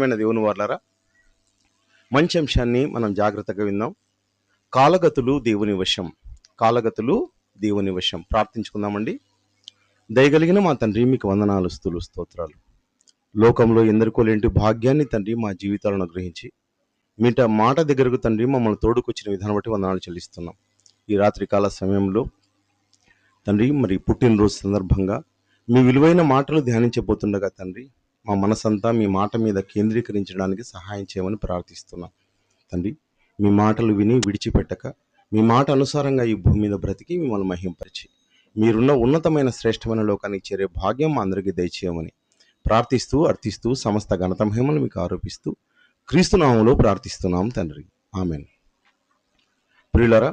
ప్రియమైన దేవుని వారలారా, మంచి అంశాన్ని మనం జాగ్రత్తగా విందాం. కాలగతులు దేవుని వశం. కాలగతులు దేవుని వశం. ప్రార్థించుకుందామండి. దయగలిగిన మా తండ్రి, మీకు వందనాలు, స్తుతులు, స్తోత్రాలు. లోకంలో ఎందరికో లేని భాగ్యాన్ని తండ్రి మా జీవితాలను గ్రహించి మీట మాట దగ్గరకు తండ్రి మమ్మల్ని తోడుకొచ్చిన విధానం బట్టి వందనాలు చెల్లిస్తున్నాం. ఈ రాత్రికాల సమయంలో తండ్రి మరి పుట్టినరోజు సందర్భంగా మీ విలువైన మాటలు ధ్యానించబోతుండగా తండ్రి మా మనసంతా మీ మాట మీద కేంద్రీకరించడానికి సహాయం చేయమని ప్రార్థిస్తున్నాం. తండ్రి మీ మాటలు విని విడిచిపెట్టక మీ మాట అనుసారంగా ఈ భూమి మీద బ్రతికి మిమ్మల్ని మహింపరిచి మీరున్న ఉన్నతమైన శ్రేష్టమైన లోకానికి చేరే భాగ్యం మా అందరికీ దయచేయమని ప్రార్థిస్తూ అర్థిస్తూ సమస్త ఘనత మహిమను మీకు ఆరోపిస్తూ క్రీస్తు నామములో ప్రార్థిస్తున్నాం తండ్రి. ఆమెన్. ప్రియులారా,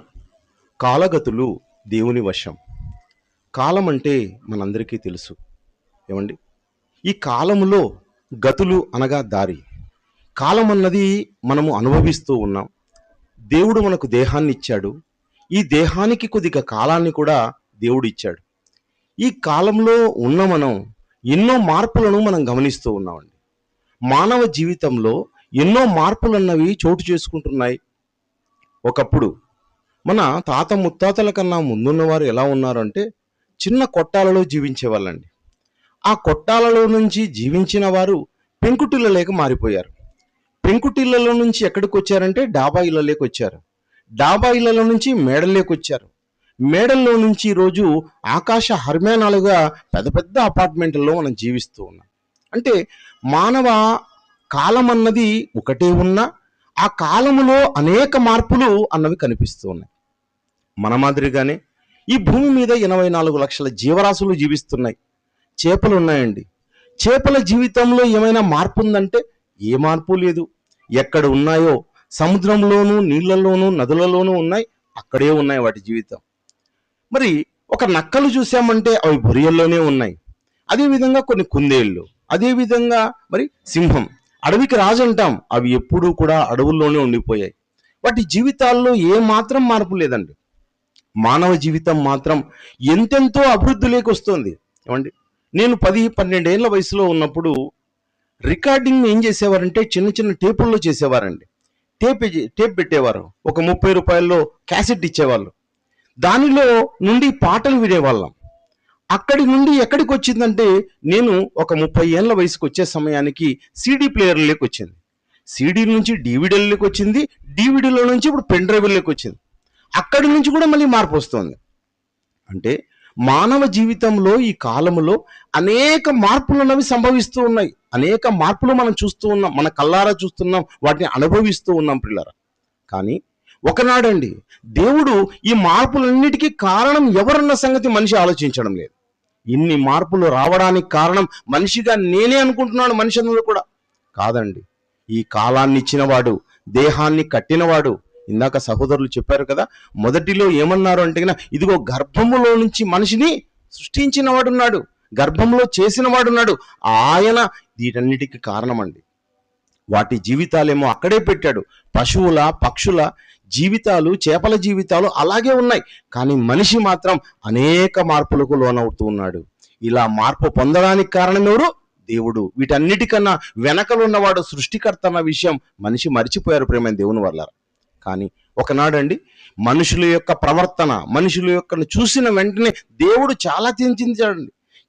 కాలగతులు దేవుని వశం. కాలం అంటే మనందరికీ తెలుసు. ఏమండి, ఈ కాలములో గతులు అనగా దారి. కాలం అన్నది మనము అనుభవిస్తూ ఉన్నాం. దేవుడు మనకు దేహాన్ని ఇచ్చాడు. ఈ దేహానికి కొద్దిగా కాలాన్ని కూడా దేవుడు ఇచ్చాడు. ఈ కాలంలో ఉన్న మనం ఎన్నో మార్పులను మనం గమనిస్తూ ఉన్నామండి. మానవ జీవితంలో ఎన్నో మార్పులు అన్నవి చోటు చేసుకుంటున్నాయి. ఒకప్పుడు మన తాత ముత్తాతల కన్నా ముందున్న వారు ఎలా ఉన్నారంటే చిన్న కొట్టాలలో జీవించేవాళ్ళండి. ఆ కొట్టాలలో నుంచి జీవించిన వారు పెంకుటిళ్ళలోకి మారిపోయారు. పెంకుటిళ్ళలో నుంచి ఎక్కడికి వచ్చారంటే డాబా ఇళ్ళలోకి వచ్చారు. డాబా ఇళ్ళలో నుంచి మేడల్లోకి వచ్చారు. మేడల్లో నుంచి ఈరోజు ఆకాశ హర్మ్యానాలుగా పెద్ద పెద్ద అపార్ట్మెంట్లలో మనం జీవిస్తూ ఉన్నాం. అంటే మానవ కాలం అన్నది ఒకటే ఉన్నా ఆ కాలములో అనేక మార్పులు అన్నవి కనిపిస్తూ ఉన్నాయి. మన మాదిరిగానే ఈ భూమి మీద 84 లక్షల జీవరాశులు జీవిస్తున్నాయి. చేపలు ఉన్నాయండి. చేపల జీవితంలో ఏమైనా మార్పు ఉందంటే ఏ మార్పు లేదు. ఎక్కడ ఉన్నాయో సముద్రంలోనూ నీళ్లలోనూ నదులలోనూ ఉన్నాయి, అక్కడే ఉన్నాయి వాటి జీవితం. మరి ఒక నక్కలు చూసామంటే అవి బొరియల్లోనే ఉన్నాయి. అదేవిధంగా కొన్ని కుందేళ్ళు, అదేవిధంగా మరి సింహం, అడవికి రాజు అంటాం, అవి ఎప్పుడూ కూడా అడవుల్లోనే ఉండిపోయాయి. వాటి జీవితాల్లో ఏ మాత్రం మార్పు లేదండి. మానవ జీవితం మాత్రం ఎంతెంతో అభివృద్ధిలోకి వస్తుంది. ఏమండి, నేను 10-12 ఏళ్ల వయసులో ఉన్నప్పుడు రికార్డింగ్ ఏం చేసేవారంటే చిన్న చిన్న టేపుల్లో చేసేవారండి. టేప్ పెట్టేవారు. ఒక 30 రూపాయల్లో క్యాసెట్ ఇచ్చేవాళ్ళు. దానిలో నుండి పాటలు వినేవాళ్ళం. అక్కడి నుండి ఎక్కడికి వచ్చిందంటే నేను ఒక 30 ఏళ్ల వయసుకు వచ్చే సమయానికి సీడీ ప్లేయర్లోకి వచ్చింది. సీడీ నుంచి డివిడీలోకి వచ్చింది. డివిడీలో నుంచి ఇప్పుడు పెన్ డ్రైవ్లోకి వచ్చింది. అక్కడి నుంచి కూడా మళ్ళీ మార్పు వస్తుంది. అంటే మానవ జీవితంలో ఈ కాలంలో అనేక మార్పులు అన్నవి సంభవిస్తూ ఉన్నాయి. అనేక మార్పులు మనం చూస్తూ ఉన్నాం, మన కళ్ళారా చూస్తున్నాం, వాటిని అనుభవిస్తూ ఉన్నాం పిల్లరా. కానీ ఒకనాడండి దేవుడు ఈ మార్పులన్నిటికీ కారణం ఎవరన్న సంగతి మనిషి ఆలోచించడం లేదు. ఇన్ని మార్పులు రావడానికి కారణం మనిషిగా నేనే అనుకుంటున్నాను. మనిషి అందరూ కూడా కాదండి. ఈ కాలాన్ని ఇచ్చినవాడు, దేహాన్ని కట్టినవాడు. ఇందాక సహోదరులు చెప్పారు కదా, మొదటిలో ఏమన్నారు అంటే ఇదిగో గర్భములో నుంచి మనిషిని సృష్టించిన వాడున్నాడు, గర్భంలో చేసిన వాడున్నాడు. ఆయన వీటన్నిటికీ కారణమండి. వాటి జీవితాలేమో అక్కడే పెట్టాడు. పశువుల, పక్షుల జీవితాలు, చేపల జీవితాలు అలాగే ఉన్నాయి. కానీ మనిషి మాత్రం అనేక మార్పులకు లోనవుతూ ఉన్నాడు. ఇలా మార్పు పొందడానికి కారణం ఎవరు? దేవుడు. వీటన్నిటికన్నా వెనకలు ఉన్నవాడు సృష్టికర్త అన్న విషయం మనిషి మరిచిపోయారు ప్రేమైన దేవుని వల్ల. కానీ ఒకనాడండి మనుషుల యొక్క ప్రవర్తన, మనుషుల యొక్క చూసిన వెంటనే దేవుడు చాలా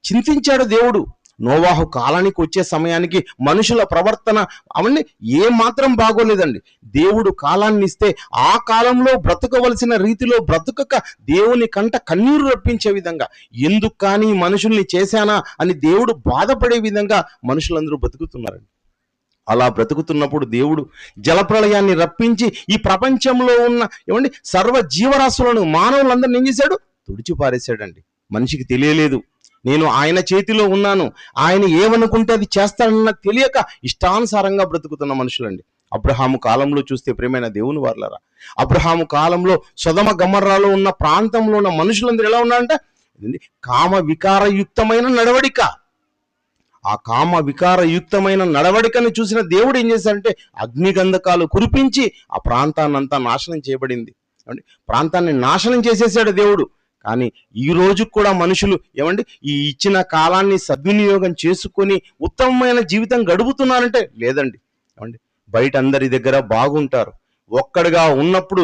చింతించాడు దేవుడు. నోవాహు కాలానికి వచ్చే సమయానికి మనుషుల ప్రవర్తన అవన్నీ ఏ మాత్రం బాగోలేదండి. దేవుడు కాలాన్ని ఇస్తే ఆ కాలంలో బ్రతకవలసిన రీతిలో బ్రతుకక దేవుని కంట కన్నీరు రప్పించే విధంగా, ఎందుకు కానీ మనుషుల్ని చేశానా అని దేవుడు బాధపడే విధంగా మనుషులందరూ బతుకుతున్నారండి. అలా బ్రతుకుతున్నప్పుడు దేవుడు జలప్రళయాన్ని రప్పించి ఈ ప్రపంచంలో ఉన్న సర్వ జీవరాశులను, మానవులందరినీ ఏం చేశాడు? తుడిచి పారేశాడండి. మనిషికి తెలియలేదు నేను ఆయన చేతిలో ఉన్నాను, ఆయన ఏమనుకుంటే అది చేస్తానన్న తెలియక ఇష్టానుసారంగా బ్రతుకుతున్న మనుషులండి. అబ్రహాము కాలంలో చూస్తే ప్రియమైన దేవుని వారలారా, అబ్రహాము కాలంలో సొదొమ గొమొర్రాలో ఉన్న ప్రాంతంలో ఉన్న మనుషులందరూ ఎలా ఉన్నారంటే కామ వికారయుక్తమైన నడవడిక. ఆ కామ వికారయుక్తమైన నడవడికని చూసిన దేవుడు ఏం చేశాడంటే అగ్నిగంధకాలు కురిపించి ఆ ప్రాంతాన్నంతా నాశనం చేయబడింది. ప్రాంతాన్ని నాశనం చేసేసాడు దేవుడు. కానీ ఈ రోజు కూడా మనుషులు ఈ ఇచ్చిన కాలాన్ని సద్వినియోగం చేసుకొని ఉత్తమమైన జీవితం గడుపుతున్నారంటే లేదండి. ఏమండి, బయట అందరి దగ్గర బాగుంటారు, ఒక్కడిగా ఉన్నప్పుడు,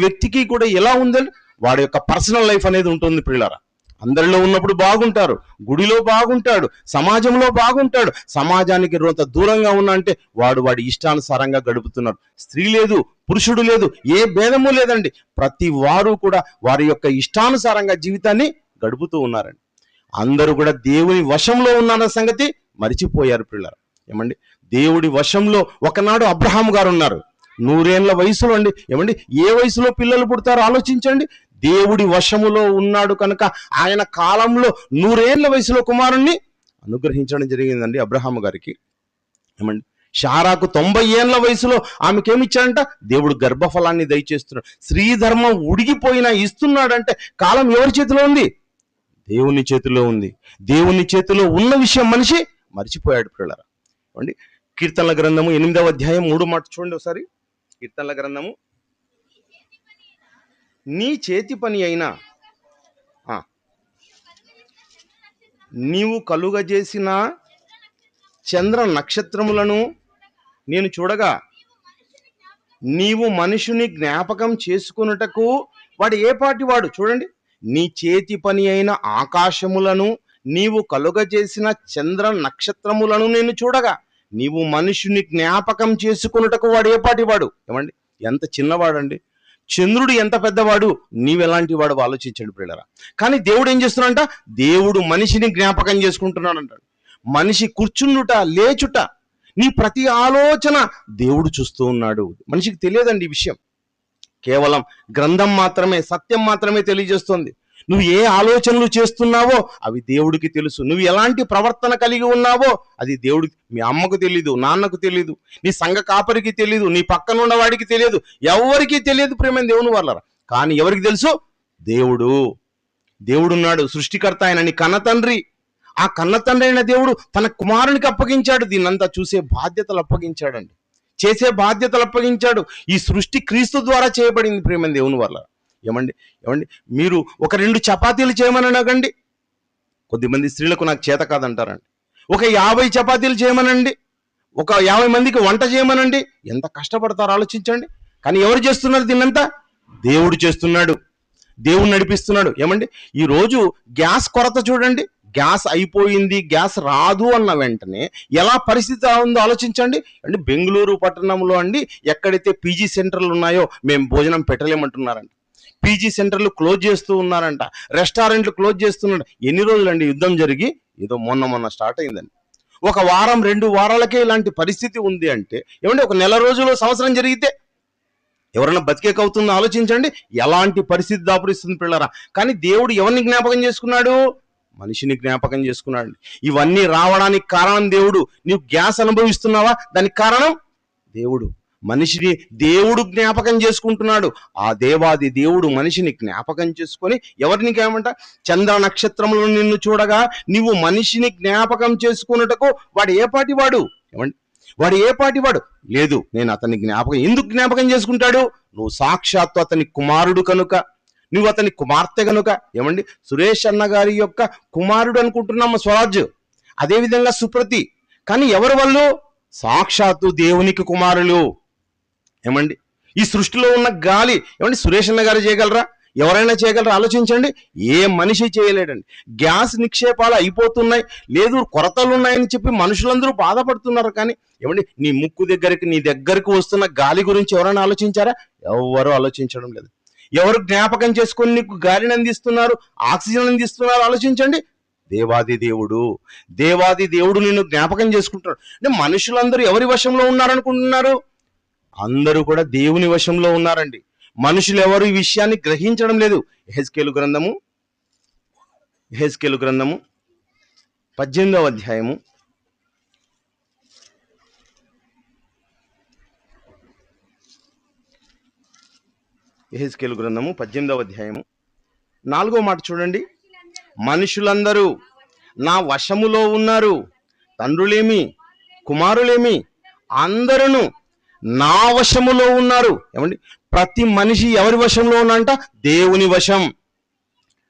వ్యక్తికి కూడా ఎలా ఉందండి, వాడి యొక్క పర్సనల్ లైఫ్ అనేది ఉంటుంది పిల్లరా. అందరిలో ఉన్నప్పుడు బాగుంటారు, గుడిలో బాగుంటాడు, సమాజంలో బాగుంటాడు, సమాజానికి కొంత దూరంగా ఉన్నా అంటే వాడి ఇష్టానుసారంగా గడుపుతున్నారు. స్త్రీ లేదు, పురుషుడు లేదు, ఏ భేదము లేదండి. ప్రతి వారు కూడా వారి యొక్క ఇష్టానుసారంగా జీవితాన్ని గడుపుతూ ఉన్నారండి. అందరూ కూడా దేవుని వశంలో ఉన్నారన్న సంగతి మరిచిపోయారు పిల్లలు. ఏమండి, దేవుడి వశంలో ఒకనాడు అబ్రహాము గారు ఉన్నారు, 100 ఏళ్ల వయసులో అండి. ఏమండి, ఏ వయసులో పిల్లలు పుడతారో ఆలోచించండి. దేవుడి వశములో ఉన్నాడు కనుక ఆయన కాలంలో 100 ఏళ్ల వయసులో కుమారుణ్ణి అనుగ్రహించడం జరిగిందండి అబ్రహాము గారికి. ఏమండి, శారాకు 90 ఏళ్ల వయసులో ఆమెకేమిచ్చాడంట, దేవుడు గర్భఫలాన్ని దయచేస్తున్నాడు. స్త్రీ ధర్మం ఉడిగిపోయినా ఇస్తున్నాడంటే కాలం ఎవరి చేతిలో ఉంది? దేవుని చేతిలో ఉంది. దేవుని చేతిలో ఉన్న విషయం మనిషి మర్చిపోయాడు పిల్లరా. ఏమండి, కీర్తనల గ్రంథము 8వ అధ్యాయం 3 మాట చూడండి ఒకసారి. కీర్తనల గ్రంథము, నీ చేతి పని అయినా నీవు కలుగజేసిన చంద్ర నక్షత్రములను నేను చూడగా, నీవు మనుషుని జ్ఞాపకం చేసుకున్నటకు వాడు ఏ పాటి వాడు? చూడండి, నీ చేతి పని అయిన ఆకాశములను నీవు కలుగజేసిన చంద్ర నక్షత్రములను నేను చూడగా, నీవు మనుషుని జ్ఞాపకం చేసుకున్నటకు వాడు ఏ పాటి వాడు? ఏమండి, ఎంత చిన్నవాడండి. చంద్రుడు ఎంత పెద్దవాడు, నీవెలాంటి వాడు ఆలోచించండి పిల్లరా. కానీ దేవుడు ఏం చేస్తున్నాడంట, దేవుడు మనిషిని జ్ఞాపకం చేసుకుంటున్నాడు అంటాడు. మనిషి కూర్చుండుట, లేచుట, నీ ప్రతి ఆలోచన దేవుడు చూస్తూ ఉన్నాడు. మనిషికి తెలియదండి ఈ విషయం. కేవలం గ్రంథం మాత్రమే, సత్యం మాత్రమే తెలియజేస్తుంది. నువ్వు ఏ ఆలోచనలు చేస్తున్నావో అవి దేవుడికి తెలుసు. నువ్వు ఎలాంటి ప్రవర్తన కలిగి ఉన్నావో అది దేవుడికి, మీ అమ్మకు తెలీదు, నాన్నకు తెలీదు, నీ సంఘ కాపరికి తెలీదు, నీ పక్కన ఉన్న వాడికి తెలియదు, ఎవరికి తెలియదు ప్రేమైన దేవుని వాళ్ళరా. కానీ ఎవరికి తెలుసు? దేవుడున్నాడు, సృష్టికర్త ఆయన, నీ కన్న తండ్రి. ఆ కన్న తండ్రి అయిన దేవుడు తన కుమారునికి అప్పగించాడు, దీన్నంతా చూసే బాధ్యతలు అప్పగించాడండి, చేసే బాధ్యతలు అప్పగించాడు. ఈ సృష్టి క్రీస్తు ద్వారా చేయబడింది ప్రేమైన దేవుని వల్ల. ఏమండి, మీరు ఒక 2 చపాతీలు చేయమని అడగండి, కొద్దిమంది స్త్రీలకు నాకు చేత కాదంటారండి. ఒక 50 చపాతీలు చేయమనండి, ఒక 50 మందికి వంట చేయమనండి, ఎంత కష్టపడతారో ఆలోచించండి. కానీ ఎవరు చేస్తున్నారు దీన్నంతా? దేవుడు చేస్తున్నాడు, దేవుడు నడిపిస్తున్నాడు. ఏమండి, ఈరోజు గ్యాస్ కొరత చూడండి, గ్యాస్ అయిపోయింది, గ్యాస్ రాదు అన్న వెంటనే ఎలా పరిస్థితి ఉందో ఆలోచించండి. అంటే బెంగళూరు పట్టణంలో అండి, ఎక్కడైతే పీజీ సెంటర్లు ఉన్నాయో మేము భోజనం పెట్టలేమంటున్నారంట. పీజీ సెంటర్లు క్లోజ్ చేస్తూ ఉన్నారంట, రెస్టారెంట్లు క్లోజ్ చేస్తున్నాడు. ఎన్ని రోజులండి యుద్ధం జరిగి? ఏదో మొన్న స్టార్ట్ అయిందండి. 1 వారం 2 వారాలకే ఇలాంటి పరిస్థితి ఉంది అంటే ఏమంటే ఒక నెల రోజులు, సంవత్సరం జరిగితే ఎవరైనా బతికేకవుతుందో ఆలోచించండి. ఎలాంటి పరిస్థితి దాపురిస్తుంది పిల్లరా. కానీ దేవుడు ఎవరిని జ్ఞాపకం చేసుకున్నాడు? మనిషిని జ్ఞాపకం చేసుకున్నాడు. ఇవన్నీ రావడానికి కారణం దేవుడు. నీవు గ్యాస్ అనుభవిస్తున్నావా? దానికి కారణం దేవుడు. మనిషిని దేవుడు జ్ఞాపకం చేసుకుంటున్నాడు. ఆ దేవాది దేవుడు మనిషిని జ్ఞాపకం చేసుకొని ఎవరిని ఏమంట, చంద్ర నక్షత్రములను నిన్ను చూడగా నీవు మనిషిని జ్ఞాపకం చేసుకున్నటకు వాడు ఏ పాటి వాడు? ఏమండి, వాడు ఏ పాటి వాడు? లేదు, నేను అతన్ని ఎందుకు జ్ఞాపకం చేసుకుంటాడు? నువ్వు సాక్షాత్తు అతని కుమారుడు కనుక, నువ్వు అతని కుమార్తె కనుక. ఏమండి, సురేష్ అన్న గారి యొక్క కుమారుడు అనుకుంటున్నాము స్వరాజ్, అదేవిధంగా సుప్రతి. కానీ ఎవరు వాళ్ళు? సాక్షాత్తు దేవునికి కుమారులు. ఏమండి, ఈ సృష్టిలో ఉన్న గాలి ఏమండి సురేష్ అన్న గారు చేయగలరా? ఎవరైనా చేయగలరా? ఆలోచించండి. ఏ మనిషి చేయలేడండి. గ్యాస్ నిక్షేపాలు అయిపోతున్నాయి, లేదు కొరతలు ఉన్నాయని చెప్పి మనుషులందరూ బాధపడుతున్నారు. కానీ ఏమండి, నీ ముక్కు దగ్గరికి, నీ దగ్గరకు వస్తున్న గాలి గురించి ఎవరైనా ఆలోచించారా? ఎవరు ఆలోచించడం లేదు. ఎవరు జ్ఞాపకం చేసుకొని నీకు గాలిని అందిస్తున్నారు, ఆక్సిజన్ అందిస్తున్నారు? ఆలోచించండి. దేవాది దేవుడు నిన్ను జ్ఞాపకం చేసుకుంటున్నాడు. అంటే మనుషులందరూ ఎవరి వశంలో ఉన్నారనుకుంటున్నారు? అందరూ కూడా దేవుని వశంలో ఉన్నారండి. మనుషులు ఎవరు ఈ విషయాన్ని గ్రహించడం లేదు. యెహెజ్కేలు గ్రంథము 18వ అధ్యాయము 4వ మాట చూడండి. మనుషులందరూ నా వశములో ఉన్నారు, తండ్రులేమి కుమారులేమి అందరూ నా వశములో ఉన్నారు. ఏమండి, ప్రతి మనిషి ఎవరి వశంలో ఉన్నంట? దేవుని వశం.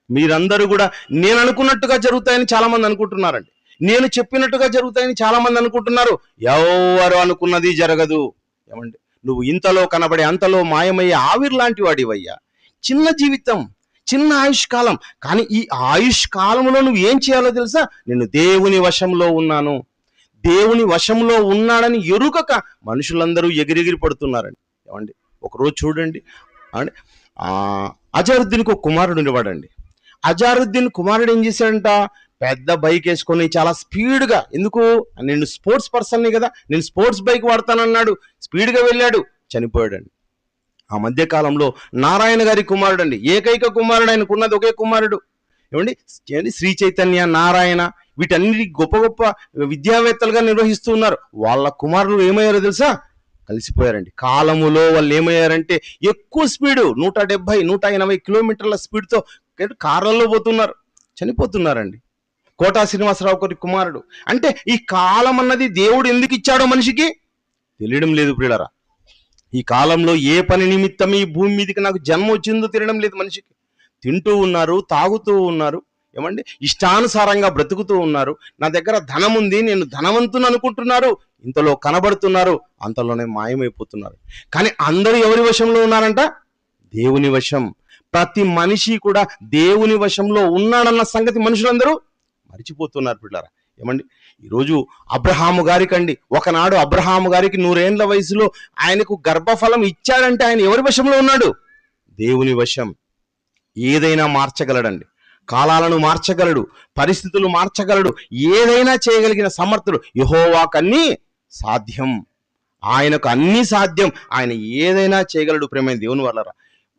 మీరందరూ కూడా నేను అనుకున్నట్టుగా జరుగుతాయని చాలా మంది అనుకుంటున్నారండి. నేను చెప్పినట్టుగా జరుగుతాయని చాలా మంది అనుకుంటున్నారు. ఎవరు అనుకున్నది జరగదు. ఏమండి, నువ్వు ఇంతలో కనబడే అంతలో మాయమయ్యే ఆవిరి లాంటి వాడివయ్యా. చిన్న జీవితం, చిన్న ఆయుష్కాలం. కానీ ఈ ఆయుష్కాలంలో నువ్వు ఏం చేయాలో తెలుసా? నేను దేవుని వశంలో ఉన్నాను, దేవుని వశంలో ఉన్నాడని ఎరుగక మనుషులందరూ ఎగిరెగిరి పడుతున్నారండి. ఏమండి, ఒకరోజు చూడండి అంటే అజరుద్దీన్కి ఒక కుమారుడు ఉండేవాడండి. అజరుద్దీన్ కుమారుడు ఏం చేశాడంట? పెద్ద బైక్ వేసుకొని చాలా స్పీడ్గా, ఎందుకు, నేను స్పోర్ట్స్ పర్సన్ని కదా, నేను స్పోర్ట్స్ బైక్ వాడతానన్నాడు, స్పీడ్గా వెళ్ళాడు, చనిపోయాడండి. ఆ మధ్య కాలంలో నారాయణ గారి కుమారుడు అండి, ఏకైక కుమారుడు, ఆయనకున్నది ఒకే కుమారుడు. ఏమండి, శ్రీ చైతన్య, నారాయణ, వీటన్నిటి గొప్ప గొప్ప విద్యావేత్తలుగా నిర్వహిస్తూ ఉన్నారు. వాళ్ళ కుమారులు ఏమయ్యారో తెలుసా? కలిసిపోయారండి. కాలములో వాళ్ళు ఏమయ్యారంటే ఎక్కువ స్పీడు, 170, 180 కిలోమీటర్ల స్పీడ్తో కార్లలో పోతున్నారు, చనిపోతున్నారండి. కోటా శ్రీనివాసరావు గారి కుమారుడు. అంటే ఈ కాలం అన్నది దేవుడు ఎందుకు ఇచ్చాడో మనిషికి తెలియడం లేదు ప్రియులారా. ఈ కాలంలో ఏ పని నిమిత్తం ఈ భూమి మీదకి నాకు జన్మ వచ్చిందో తెలియడం లేదు మనిషికి. తింటూ ఉన్నారు, తాగుతూ ఉన్నారు, ఏమండి, ఇష్టానుసారంగా బ్రతుకుతూ ఉన్నారు. నా దగ్గర ధనం ఉంది, నేను ధనవంతుని అనుకుంటున్నారు, ఇంతలో కనబడుతున్నారు, అంతలోనే మాయమైపోతున్నారు. కానీ అందరూ ఎవరి వశంలో ఉన్నారంట? దేవుని వశం. ప్రతి మనిషి కూడా దేవుని వశంలో ఉన్నాడన్న సంగతి మనుషులందరూ మరిచిపోతున్నారు పిల్లరా. ఏమండి, ఈరోజు అబ్రహాము గారికండి, ఒకనాడు అబ్రహాము గారికి 100 ఏళ్ల వయసులో ఆయనకు గర్భఫలం ఇచ్చాడంటే ఆయన ఎవరి వశంలో ఉన్నాడు? దేవుని వశం. ఏదైనా మార్చగలడండి, కాలాలను మార్చగలడు, పరిస్థితులు మార్చగలడు, ఏదైనా చేయగలిగిన సమర్థుడు. యెహోవాకన్నీ సాధ్యం, ఆయనకు అన్నీ సాధ్యం, ఆయన ఏదైనా చేయగలడు. ప్రేమైన దేవుని వల్లరా,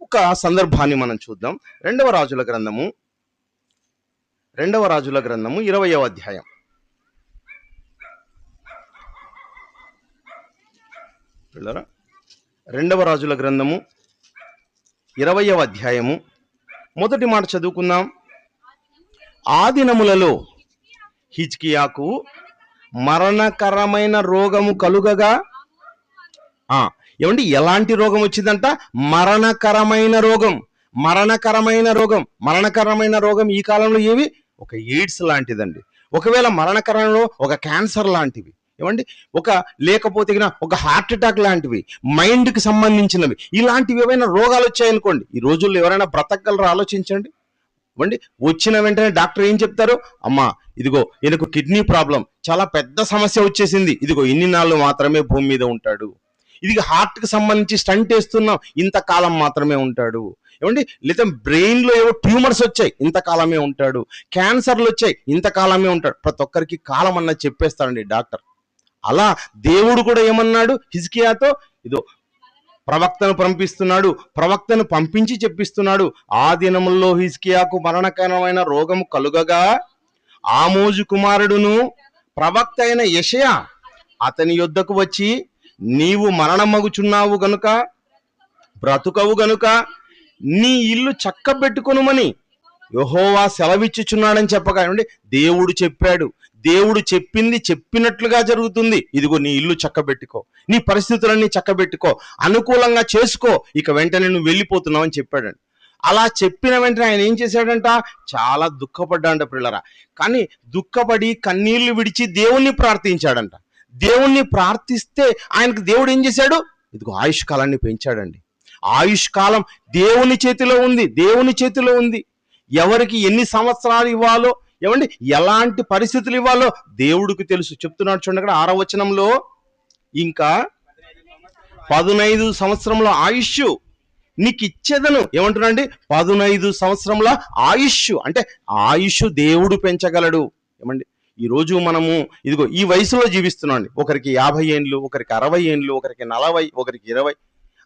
ఒక సందర్భాన్ని మనం చూద్దాం. రెండవ రాజుల గ్రంథము 20వ అధ్యాయం. రెండవ రాజుల గ్రంథము 20వ అధ్యాయము మొదటి మాట చదువుకుందాం. ఆ దినములలో హిజ్కియాకు మరణకరమైన రోగము కలుగగా, ఏమండి, ఎలాంటి రోగం వచ్చిందంట? మరణకరమైన రోగం. మరణకరమైన రోగం ఈ కాలంలో ఏవి? ఒక ఎయిడ్స్ లాంటిదండి, ఒకవేళ మరణకరంలో ఒక క్యాన్సర్ లాంటివి, ఏమండి, లేకపోతే ఒక హార్ట్ అటాక్ లాంటివి, మైండ్కి సంబంధించినవి, ఇలాంటివి ఏవైనా రోగాలు వచ్చాయనుకోండి, ఈ రోజుల్లో ఎవరైనా బ్రతకగలరో ఆలోచించండి. ఇవ్వండి, వచ్చిన వెంటనే డాక్టర్ ఏం చెప్తారు? అమ్మా, ఇదిగో ఈయనకు కిడ్నీ ప్రాబ్లం, చాలా పెద్ద సమస్య వచ్చేసింది, ఇదిగో ఇన్ని నాళ్ళు మాత్రమే భూమి మీద ఉంటాడు. ఇది హార్ట్కి సంబంధించి స్టంట్ వేస్తున్నాం, ఇంతకాలం మాత్రమే ఉంటాడు. ఏమండి, లేదా బ్రెయిన్లో ఏవో ట్యూమర్స్ వచ్చాయి, ఇంతకాలమే ఉంటాడు. క్యాన్సర్లు వచ్చాయి, ఇంతకాలమే ఉంటాడు. ప్రతి ఒక్కరికి కాలం అన్నది చెప్పేస్తాడండి డాక్టర్. అలా దేవుడు కూడా ఏమన్నాడు హిజ్కియాతో? ఇదో ప్రవక్తను పంపిస్తున్నాడు, ప్రవక్తను పంపించి చెప్పిస్తున్నాడు. ఆ దినముల్లో హిజ్కియాకు మరణకరమైన రోగము కలుగగా ఆమోజు కుమారుడును ప్రవక్త అయిన యెషయా అతని యొద్దకు వచ్చి, నీవు మరణమగుచున్నావు గనుక, బ్రతుకవు గనుక నీ ఇల్లు చక్కబెట్టుకొనుమని యెహోవా సెలవిచ్చుచున్నాడని చెప్పగా, ఏమండి, దేవుడు చెప్పాడు, దేవుడు చెప్పింది చెప్పినట్లుగా జరుగుతుంది. ఇదిగో నీ ఇల్లు చక్కబెట్టుకో, నీ పరిస్థితులన్నీ చక్కబెట్టుకో, అనుకూలంగా చేసుకో, ఇక వెంటనే నువ్వు వెళ్ళిపోతున్నావు అని చెప్పాడండి. అలా చెప్పిన వెంటనే ఆయన ఏం చేశాడంట? చాలా దుఃఖపడ్డాడంట పిల్లరా. కానీ దుఃఖపడి కన్నీళ్లు విడిచి దేవుణ్ణి ప్రార్థించాడంట. దేవుణ్ణి ప్రార్థిస్తే ఆయనకు దేవుడు ఏం చేశాడు? ఇదిగో ఆయుష్కాలాన్ని పెంచాడండి. ఆయుష్కాలం దేవుని చేతిలో ఉంది, దేవుని చేతిలో ఉంది. ఎవరికి ఎన్ని సంవత్సరాలు ఇవ్వాలో, ఏమండి, ఎలాంటి పరిస్థితులు ఇవ్వాలో దేవుడికి తెలుసు. చెప్తున్నాడు చూడండి అక్కడ 6వ వచనంలో, ఇంకా 15 సంవత్సరంలో ఆయుష్ నీకు ఇచ్చేదను. ఏమంటున్నాండి? 15 సంవత్సరంల ఆయుష్. అంటే ఆయుష్ దేవుడు పెంచగలడు. ఏమండి, ఈరోజు మనము ఇదిగో ఈ వయసులో జీవిస్తున్నాం. ఒకరికి 50 ఏండ్లు, ఒకరికి 60 ఏండ్లు, ఒకరికి 40, ఒకరికి 20,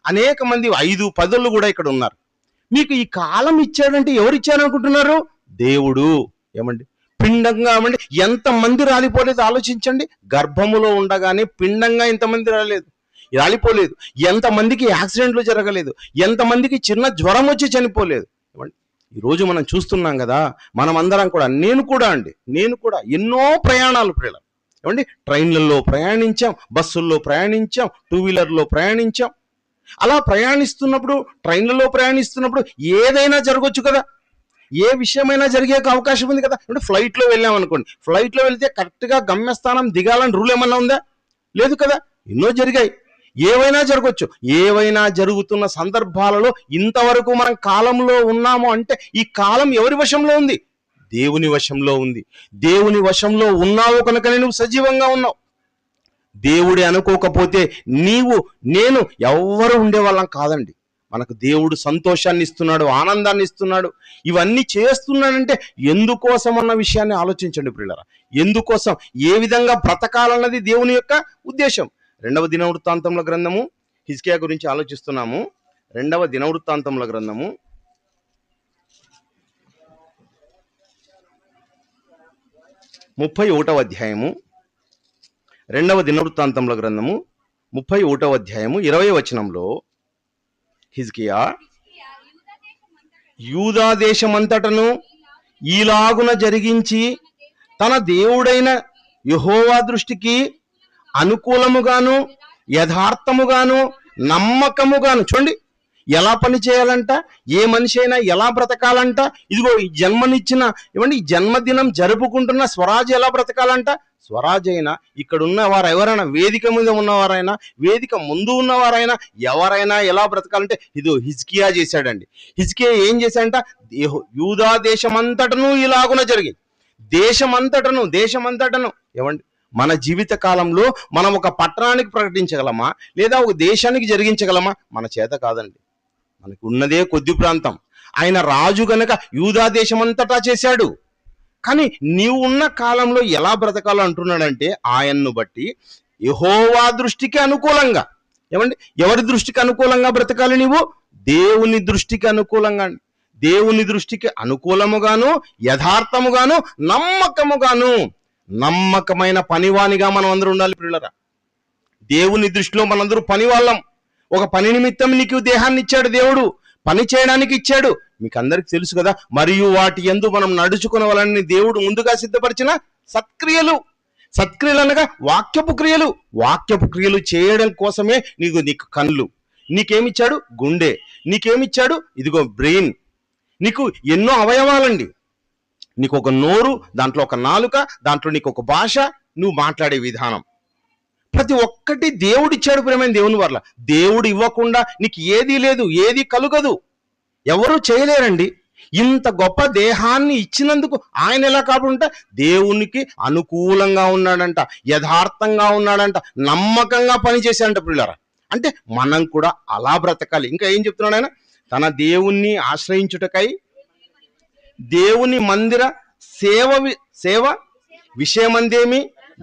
అనేక మంది 5, 10 కూడా ఇక్కడ ఉన్నారు. మీకు ఈ కాలం ఇచ్చాడంటే ఎవరు ఇచ్చారనుకుంటున్నారు? దేవుడు. ఏమండి, పిండంగా, ఏమండి, ఎంతమంది రాలిపోలేదు ఆలోచించండి. గర్భములో ఉండగానే పిండంగా ఎంతమంది రాలిపోలేదు. ఎంతమందికి యాక్సిడెంట్లు జరగలేదు, ఎంతమందికి చిన్న జ్వరం వచ్చి చనిపోలేదు. ఏమండి, ఈరోజు మనం చూస్తున్నాం కదా, మనం అందరం కూడా, నేను కూడా ఎన్నో ప్రయాణాలు ప్రియుల, ఏమండి, ట్రైన్లలో ప్రయాణించాం, బస్సుల్లో ప్రయాణించాం, 2 వీలర్లో ప్రయాణించాం. అలా ప్రయాణిస్తున్నప్పుడు, ట్రైన్లలో ప్రయాణిస్తున్నప్పుడు ఏదైనా జరగవచ్చు కదా. ఏ విషయమైనా జరిగే అవకాశం ఉంది కదా. అంటే ఫ్లైట్లో వెళ్ళాం అనుకోండి, ఫ్లైట్లో వెళ్తే కరెక్ట్గా గమ్యస్థానం దిగాలని రూల్ ఏమన్నా ఉందా? లేదు కదా. ఎన్నో జరిగాయి, ఏవైనా జరగవచ్చు. ఏవైనా జరుగుతున్న సందర్భాలలో ఇంతవరకు మనం కాలంలో ఉన్నాము అంటే ఈ కాలం ఎవరి వశంలో ఉంది? దేవుని వశంలో ఉంది. దేవుని వశంలో ఉన్నావు కనుకనే నువ్వు సజీవంగా ఉన్నావు. దేవుడి అనుకోకపోతే నీవు నేను ఎవ్వరు ఉండేవాళ్ళం కాదండి. మనకు దేవుడు సంతోషాన్ని ఇస్తున్నాడు, ఆనందాన్ని ఇస్తున్నాడు. ఇవన్నీ చేస్తున్నాడంటే ఎందుకోసం అన్న విషయాన్ని ఆలోచించండి ప్రియులారా. ఎందుకోసం, ఏ విధంగా బ్రతకాలన్నది దేవుని యొక్క ఉద్దేశం. 2వ దినవృత్తాంతముల గ్రంథము, హిజ్కియా గురించి ఆలోచిస్తున్నాము. 2వ దినవృత్తాంతముల గ్రంథము 31వ అధ్యాయము, 2వ దినవృత్తాంతముల గ్రంథము 31వ అధ్యాయము 20వ వచనంలో హిజ్కియా యూదా దేశమంతటను ఈలాగున జరిగించి తన దేవుడైన యెహోవా దృష్టికి అనుకూలముగాను యథార్థముగాను నమ్మకముగాను, చూడండి ఎలా పని చేయాలంట, ఏ మనిషి అయినా ఎలా బ్రతకాలంట. ఇదిగో ఈ జన్మనిచ్చిన ఈ జన్మదినం జరుపుకుంటున్న స్వరాజ్ ఎలా బ్రతకాలంట. స్వరాజ్ అయినా, ఇక్కడ ఉన్నవారు ఎవరైనా, వేదిక మీద ఉన్నవారైనా, వేదిక ముందు ఉన్నవారైనా, ఎవరైనా ఎలా బ్రతకాలంటే ఇది హిజ్కియా చేశాడండి. హిజ్కియా ఏం చేశాడంట, యూదా దేశమంతటను ఇలాగున జరిగింది. దేశమంతటను ఏమండి, మన జీవిత కాలంలో మనం ఒక పట్టణానికి ప్రకటించగలమా, లేదా ఒక దేశానికి జరిగించగలమా? మన చేత కాదండి. మనకు ఉన్నదే కొద్ది ప్రాంతం. ఆయన రాజు గనక యూదా దేశమంతటా చేశాడు. కానీ నీవు ఉన్న కాలంలో ఎలా బ్రతకాలో అంటున్నాడంటే ఆయన్ను బట్టి యెహోవా దృష్టికి అనుకూలంగా. ఏమండి, ఎవరి దృష్టికి అనుకూలంగా బ్రతకాలి? నీవు దేవుని దృష్టికి అనుకూలంగా, దేవుని దృష్టికి అనుకూలముగాను యథార్థముగాను నమ్మకముగాను. నమ్మకమైన పనివానిగా మనం అందరూ ఉండాలి ప్రియులారా. దేవుని దృష్టిలో మనందరూ పని వాళ్ళం. ఒక పని నిమిత్తం నీకు దేహాన్ని ఇచ్చాడు దేవుడు, పని చేయడానికి ఇచ్చాడు. మీకు అందరికి తెలుసు కదా. మరియు వాటి యందు మనం నడుచుకునే వాళ్ళని దేవుడు ముందుగా సిద్ధపరిచిన సత్క్రియలు అనగా వాక్యపు క్రియలు చేయడం కోసమే నీకు కళ్ళు, నీకేమిచ్చాడు గుండె, నీకేమిచ్చాడు ఇదిగో బ్రెయిన్, నీకు ఎన్నో అవయవాలండి. నీకు ఒక నోరు, దాంట్లో ఒక నాలుక, దాంట్లో నీకు ఒక భాష, నువ్వు మాట్లాడే విధానం, ప్రతి ఒక్కటి దేవుడిచ్చాడు. ప్రేమైన దేవుని వల్ల దేవుడు ఇవ్వకుండా నీకు ఏదీ లేదు, ఏది కలుగదు, ఎవరు చేయలేరండి. ఇంత గొప్ప దేహాన్ని ఇచ్చినందుకు ఆయన ఎలా కాకుండా దేవునికి అనుకూలంగా ఉన్నాడంట, యథార్థంగా ఉన్నాడంట, నమ్మకంగా పనిచేశాడంట ప్రియులారా. అంటే మనం కూడా అలా బ్రతకాలి. ఇంకా ఏం చెప్తున్నాడు ఆయన, తన దేవుణ్ణి ఆశ్రయించుటకై దేవుని మందిర సేవ విషయమందేమి,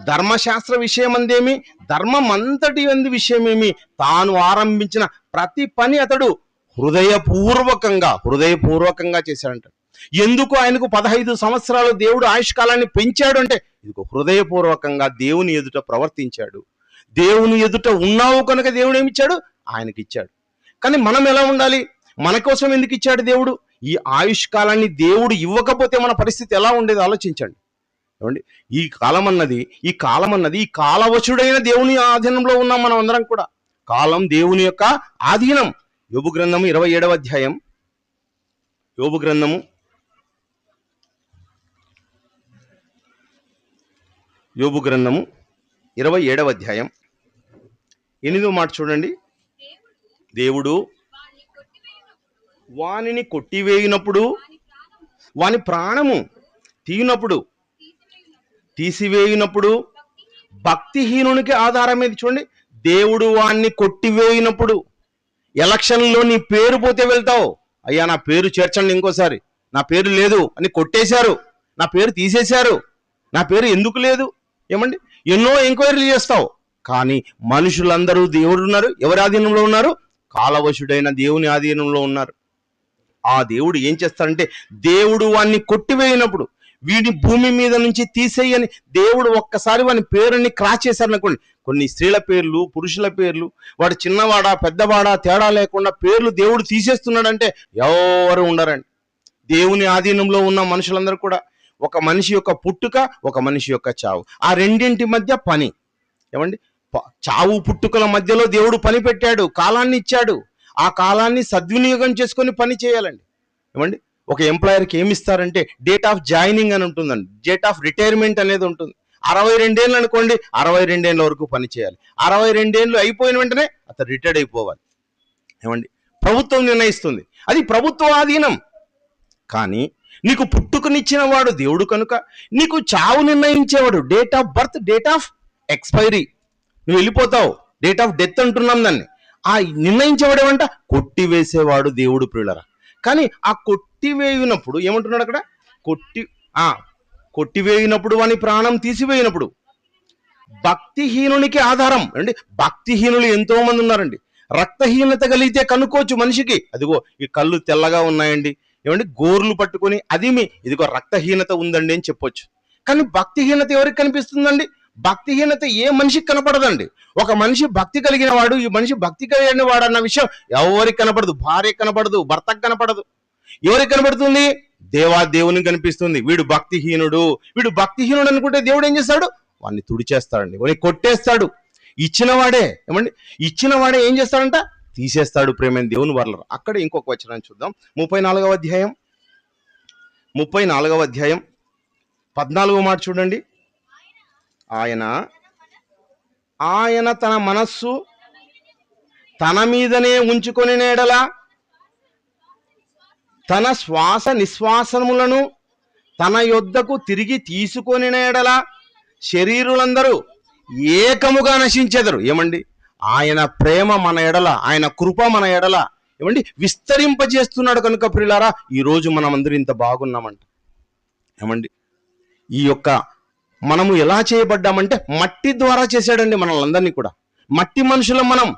ధర్మశాస్త్ర విషయమందేమి, ధర్మమంతటి ఎందు విషయమేమి తాను ఆరంభించిన ప్రతి పని అతడు హృదయపూర్వకంగా చేశాడంట. ఎందుకు ఆయనకు 15 సంవత్సరాలు దేవుడు ఆయుష్కాలాన్ని పెంచాడు అంటే ఇదిగో హృదయపూర్వకంగా దేవుని ఎదుట ప్రవర్తించాడు. దేవుని ఎదుట ఉన్నావు కనుక దేవుడు ఏమిచ్చాడు, ఆయనకి ఇచ్చాడు. కానీ మనం ఎలా ఉండాలి, మన కోసం ఎందుకు ఇచ్చాడు దేవుడు? ఈ ఆయుష్కాలాన్ని దేవుడు ఇవ్వకపోతే మన పరిస్థితి ఎలా ఉండేది ఆలోచించండి. ఏమండి, ఈ కాలం అన్నది ఈ కాలవశుడైన దేవుని ఆధీనంలో ఉన్నాం మనం అందరం కూడా. కాలం దేవుని యొక్క ఆధీనం. యోబు గ్రంథము 27వ అధ్యాయం, యోబు గ్రంథము 27వ అధ్యాయం 8వ మాట చూడండి. దేవుడు వానిని కొట్టివేయినప్పుడు, వాని ప్రాణము తీసివేయినప్పుడు భక్తిహీనునికి ఆధారం ఏది? చూడండి, దేవుడు వాణ్ణి కొట్టివేయినప్పుడు. ఎలక్షన్లో నీ పేరు పోతే వెళ్తావు, అయ్యా నా పేరు చేర్చండి ఇంకోసారి, నా పేరు లేదు అని కొట్టేశారు, నా పేరు తీసేశారు, నా పేరు ఎందుకు లేదు? ఏమండి, ఎన్నో ఎంక్వైరీలు చేస్తావు. కానీ మనుషులందరూ దేవుడు ఉన్నారు, ఎవరి ఆధీనంలో ఉన్నారు? కాలవశుడైన దేవుని ఆధీనంలో ఉన్నారు. ఆ దేవుడు ఏం చేస్తాడంటే, దేవుడు వాణ్ణి కొట్టివేయినప్పుడు, వీడి భూమి మీద నుంచి తీసేయని దేవుడు ఒక్కసారి వాని పేరుని క్రాస్ చేశారనుకోండి. కొన్ని స్త్రీల పేర్లు, పురుషుల పేర్లు, వాడు చిన్నవాడా పెద్దవాడా తేడా లేకుండా పేర్లు దేవుడు తీసేస్తున్నాడంటే ఎవరు ఉండరండి. దేవుని ఆధీనంలో ఉన్న మనుషులందరూ కూడా, ఒక మనిషి యొక్క పుట్టుక, ఒక మనిషి యొక్క చావు, ఆ రెండింటి మధ్య పని. ఏమండి, చావు పుట్టుకల మధ్యలో దేవుడు పని పెట్టాడు, కాలాన్ని ఇచ్చాడు. ఆ కాలాన్ని సద్వినియోగం చేసుకొని పని చేయాలండి. ఏమండి, ఒక ఎంప్లాయర్కి ఏమి ఇస్తారంటే డేట్ ఆఫ్ జాయినింగ్ అని ఉంటుందండి, డేట్ ఆఫ్ రిటైర్మెంట్ అనేది ఉంటుంది. 62 ఏళ్ళు అనుకోండి, 62 ఏళ్ళ వరకు పని చేయాలి. 62 ఏళ్ళు అయిపోయిన వెంటనే అతను రిటైర్డ్ అయిపోవాలి. ఏమండి, ప్రభుత్వం నిర్ణయిస్తుంది, అది ప్రభుత్వ ఆధీనం. కానీ నీకు పుట్టుకనిచ్చిన వాడు దేవుడు కనుక నీకు చావు నిర్ణయించేవాడు, date of birth, date of expiry, నువ్వు వెళ్ళిపోతావు, డేట్ ఆఫ్ డెత్ అంటున్నాం దాన్ని. ఆ నిర్ణయించేవాడు ఏమంట, కొట్టివేసేవాడు దేవుడు ప్రియులరా. కానీ ఆ కొట్టివేయినప్పుడు ఏమంటున్నాడు అక్కడ, కొట్టివేయినప్పుడు వాని ప్రాణం తీసివేయినప్పుడు భక్తిహీనునికి ఆధారం అండి. భక్తిహీనులు ఎంతో మంది ఉన్నారండి. రక్తహీనత కలిగితే కనుక్కోవచ్చు మనిషికి, అదిగో ఈ కళ్ళు తెల్లగా ఉన్నాయండి, ఏమండి గోర్లు పట్టుకొని అది ఇదిగో రక్తహీనత ఉందండి అని చెప్పొచ్చు. కానీ భక్తిహీనత ఎవరికి కనిపిస్తుందండి? భక్తిహీనత ఏ మనిషికి కనపడదండి. ఒక మనిషి భక్తి కలిగిన వాడు, ఈ మనిషి భక్తి కలిగిన వాడు అన్న విషయం ఎవరికి కనపడదు. భార్యకి కనపడదు, భర్తకు కనపడదు. ఎవరికి కనపడుతుంది? దేవునికి కనిపిస్తుంది. వీడు భక్తిహీనుడు, వీడు భక్తిహీనుడు అనుకుంటే దేవుడు ఏం చేస్తాడు? వాడిని తుడిచేస్తాడండి, వాడిని కొట్టేస్తాడు. ఇచ్చినవాడే ఏమండి, ఇచ్చినవాడే ఏం చేస్తాడంట? తీసేస్తాడు. ప్రేమైన దేవుని వర్లరు. అక్కడ ఇంకొక వచనాన్ని చూద్దాం. 34వ అధ్యాయం 14వ మాట చూడండి. ఆయన తన మనస్సు తన మీదనే ఉంచుకొని నేడలా తన శ్వాస నిశ్వాసములను తన యొద్దకు తిరిగి తీసుకొని నేడలా శరీరులందరూ ఏకముగా నశించెదరు. ఏమండి, ఆయన ప్రేమ మన ఎడల, ఆయన కృప మన ఎడల ఏమండి విస్తరింపజేస్తున్నాడు కనుక ప్రియులారా ఈరోజు మనం అందరూ ఇంత బాగున్నామంట. ఏమండి, ఈ యొక్క మనము ఎలా చేయబడ్డామంటే మట్టి ద్వారా చేశాడండి మనల్ని కూడా. మట్టి మనుషులం మనం.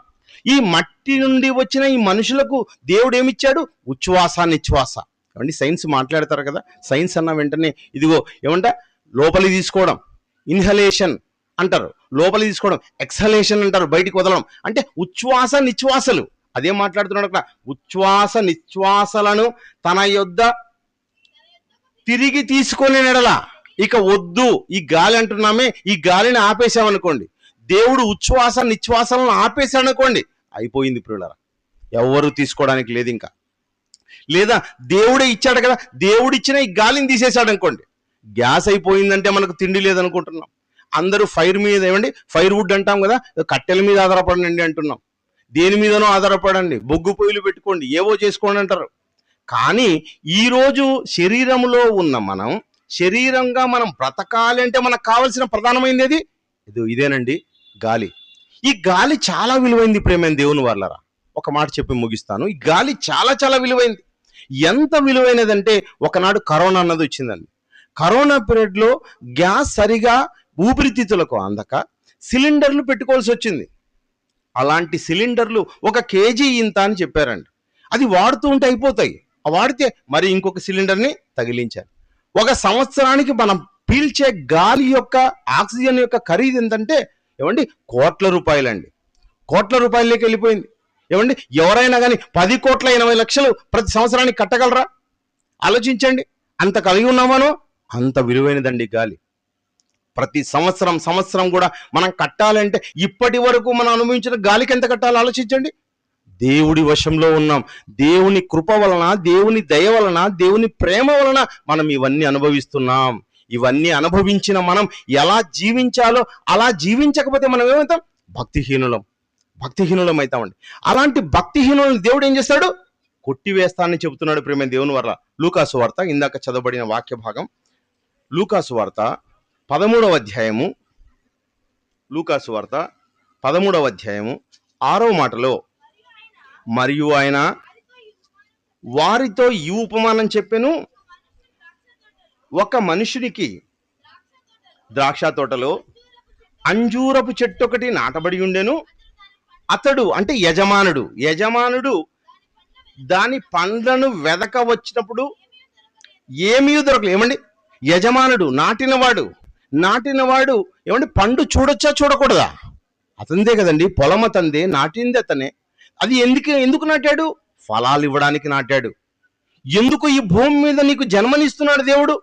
ఈ మట్టి నుండి వచ్చిన ఈ మనుషులకు దేవుడు ఏమిచ్చాడు? ఉచ్ఛ్వాస నిశ్వాస. ఏమండి, సైన్స్ మాట్లాడతారు కదా, సైన్స్ అన్న వెంటనే ఇదిగో ఏమంట, లోపలికి తీసుకోవడం ఇన్హలేషన్ అంటారు, లోపలికి తీసుకోవడం ఎక్సలేషన్ అంటారు, బయటికి వదలడం. అంటే ఉచ్ఛ్వాస నిశ్వాసలు అదే మాట్లాడుతున్నాడు అక్కడ. ఉచ్ఛ్వాస నిశ్వాసలను తన యొద్ద తిరిగి తీసుకొని నెడల. ఇక వద్దు ఈ గాలి అంటున్నామే, ఈ గాలిని ఆపేసామనుకోండి, దేవుడు ఉచ్ఛ్వాస నిశ్వాసాలను ఆపేశాడనుకోండి, అయిపోయింది ప్రియులారా, ఎవరు తీసుకోవడానికి లేదు ఇంకా. లేదా దేవుడే ఇచ్చాడు కదా, దేవుడు ఇచ్చిన ఈ గాలిని తీసేశాడు అనుకోండి, గ్యాస్ అయిపోయిందంటే మనకు తిండి లేదనుకుంటున్నాం. అందరూ ఫైర్ మీద ఏమండి, ఫైర్ వుడ్ అంటాం కదా, కట్టెల మీద ఆధారపడండి అంటున్నాం. దేని మీదనో ఆధారపడండి, బొగ్గు పొయ్యిలు పెట్టుకోండి, ఏవో చేసుకోండి అంటారు. కానీ ఈరోజు శరీరంలో ఉన్న మనం, శరీరంగా మనం బ్రతకాలి అంటే మనకు కావాల్సిన ప్రధానమైనది ఇదేనండి, గాలి. ఈ గాలి చాలా విలువైంది ప్రేమైన దేవుని వాళ్ళరా. ఒక మాట చెప్పి ముగిస్తాను. ఈ గాలి చాలా చాలా విలువైంది. ఎంత విలువైనదంటే ఒకనాడు కరోనా అన్నది వచ్చిందండి. కరోనా పీరియడ్లో గ్యాస్ సరిగా ఊపిరితిత్తులకు అందక సిలిండర్లు పెట్టుకోవాల్సి వచ్చింది. అలాంటి సిలిండర్లు 1 కేజీ ఇంత అని చెప్పారండి. అది వాడుతూ ఉంటే అయిపోతాయి, వాడితే మరి ఇంకొక సిలిండర్ని తగిలించారు. 1 సంవత్సరానికి మనం పీల్చే గాలి యొక్క ఆక్సిజన్ యొక్క ఖరీదు ఎంతంటే ఏమండి, కోట్ల రూపాయలండి. కోట్ల రూపాయలకి వెళ్ళిపోయింది. ఏమండి, ఎవరైనా కానీ 10,80,00,000 ప్రతి సంవత్సరానికి కట్టగలరా? ఆలోచించండి. అంత కలిగి ఉన్నామనో అంత విలువైనదండి గాలి. ప్రతి సంవత్సరం కూడా మనం కట్టాలంటే ఇప్పటి వరకు మనం అనుభవించిన గాలికి ఎంత కట్టాలో ఆలోచించండి. దేవుడి వశంలో ఉన్నాం. దేవుని కృప వలన, దేవుని దయ వలన, దేవుని ప్రేమ వలన మనం ఇవన్నీ అనుభవిస్తున్నాం. ఇవన్నీ అనుభవించిన మనం ఎలా జీవించాలో అలా జీవించకపోతే మనం ఏమవుతాం? భక్తిహీనులం అవుతామండి. అలాంటి భక్తిహీనులను దేవుడు ఏం చేస్తాడు? కొట్టివేస్తానని చెబుతున్నాడు ప్రేమ దేవుని వల్ల. లూకాసు వార్త, ఇందాక చదవబడిన వాక్య భాగం, లూకాసు వార్త 13వ అధ్యాయము, లూకాసు వార్త 13వ అధ్యాయము 6వ మాటలో, మరియు ఆయన వారితో ఈ ఉపమానం చెప్పెను, ఒక మనుషునికి ద్రాక్ష తోటలో అంజూరపు చెట్టు ఒకటి నాటబడి ఉండెను. అతడు అంటే యజమానుడు దాని పండ్లను వెదక వచ్చినప్పుడు ఏమీ దొరకలేదు. ఏమండి, యజమానుడు నాటినవాడు ఏమండి, పండు చూడొచ్చా చూడకూడదా? అతందే కదండి, పొలం అతందే, నాటింది అతనే. అది ఎందుకు నాటాడు? ఫలాలు ఇవ్వడానికి నాటాడు. ఎందుకు ఈ భూమి మీద నీకు జన్మనిస్తున్నాడు దేవుడు?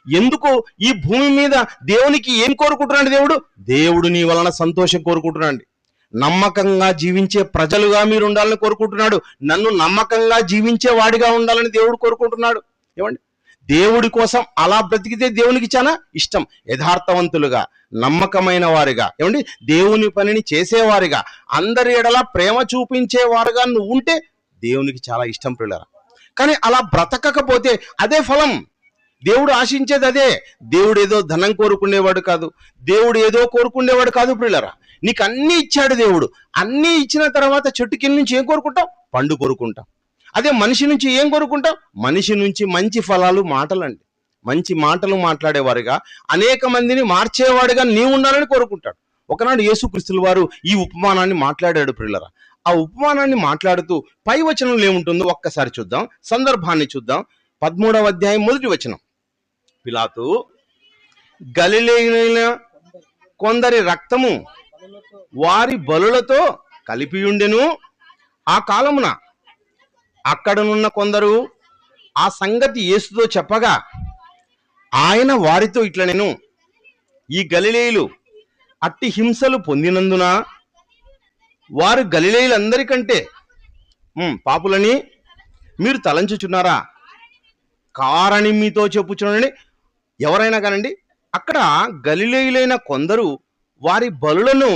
ఎందుకు ఈ భూమి మీద దేవునికి ఏం కోరుకుంటున్నాడు దేవుడు నీ వలన సంతోషం కోరుకుంటున్నాడు. నమ్మకంగా జీవించే ప్రజలుగా మీరు ఉండాలని కోరుకుంటున్నాడు. నన్ను నమ్మకంగా జీవించే వాడిగా ఉండాలని దేవుడు కోరుకుంటున్నాడు. ఏమండి, దేవుడి కోసం అలా బ్రతికితే దేవునికి చాలా ఇష్టం. యథార్థవంతులుగా, నమ్మకమైన వారిగా, ఏమండి, దేవుని పనిని చేసేవారిగా, అందరి ఎడల ప్రేమ చూపించేవారుగా నువ్వు ఉంటే దేవునికి చాలా ఇష్టం ప్రియులారా. కానీ అలా బ్రతకకపోతే అదే ఫలం. దేవుడు ఆశించేది అదే. దేవుడు ఏదో ధనం కోరుకునేవాడు కాదు, దేవుడు ఏదో కోరుకునేవాడు కాదు ప్రియులారా. నీకు అన్నీ ఇచ్చాడు దేవుడు. అన్నీ ఇచ్చిన తర్వాత చెట్టు కింద నుంచి ఏం కోరుకుంటాం? పండు కోరుకుంటాం. అదే మనిషి నుంచి ఏం కోరుకుంటాం? మనిషి నుంచి మంచి ఫలాలు, మాటలండి. మంచి మాటలు మాట్లాడేవారుగా, అనేక మందిని మార్చేవాడుగా నీవు ఉండాలని కోరుకుంటాడు. ఒకనాడు యేసుక్రీస్తుల వారు ఈ ఉపమానాన్ని మాట్లాడాడు ప్రియులారా. ఆ ఉపమానాన్ని మాట్లాడుతూ పై వచనంలో ఏముంటుందో ఒక్కసారి చూద్దాం, సందర్భాన్ని చూద్దాం. 13వ అధ్యాయం 1వ వచనం. పిలాతు గలిలయైన కొందరి రక్తము వారి బలులతో కలిపియుండెను. ఆ కాలమున అక్కడనున్న కొందరు ఆ సంగతి యేసుతో చెప్పగా ఆయన వారితో ఇట్లనెను, ఈ గలిలయులు అట్టి హింసలు పొందినందున వారు గలిలయులందరికంటే పాపులని మీరు తలంచుచున్నారా? కారణి మీతో చెప్పుచున్నానని. ఎవరైనా కానండి, అక్కడ గలిలయులైన కొందరు వారి బలులను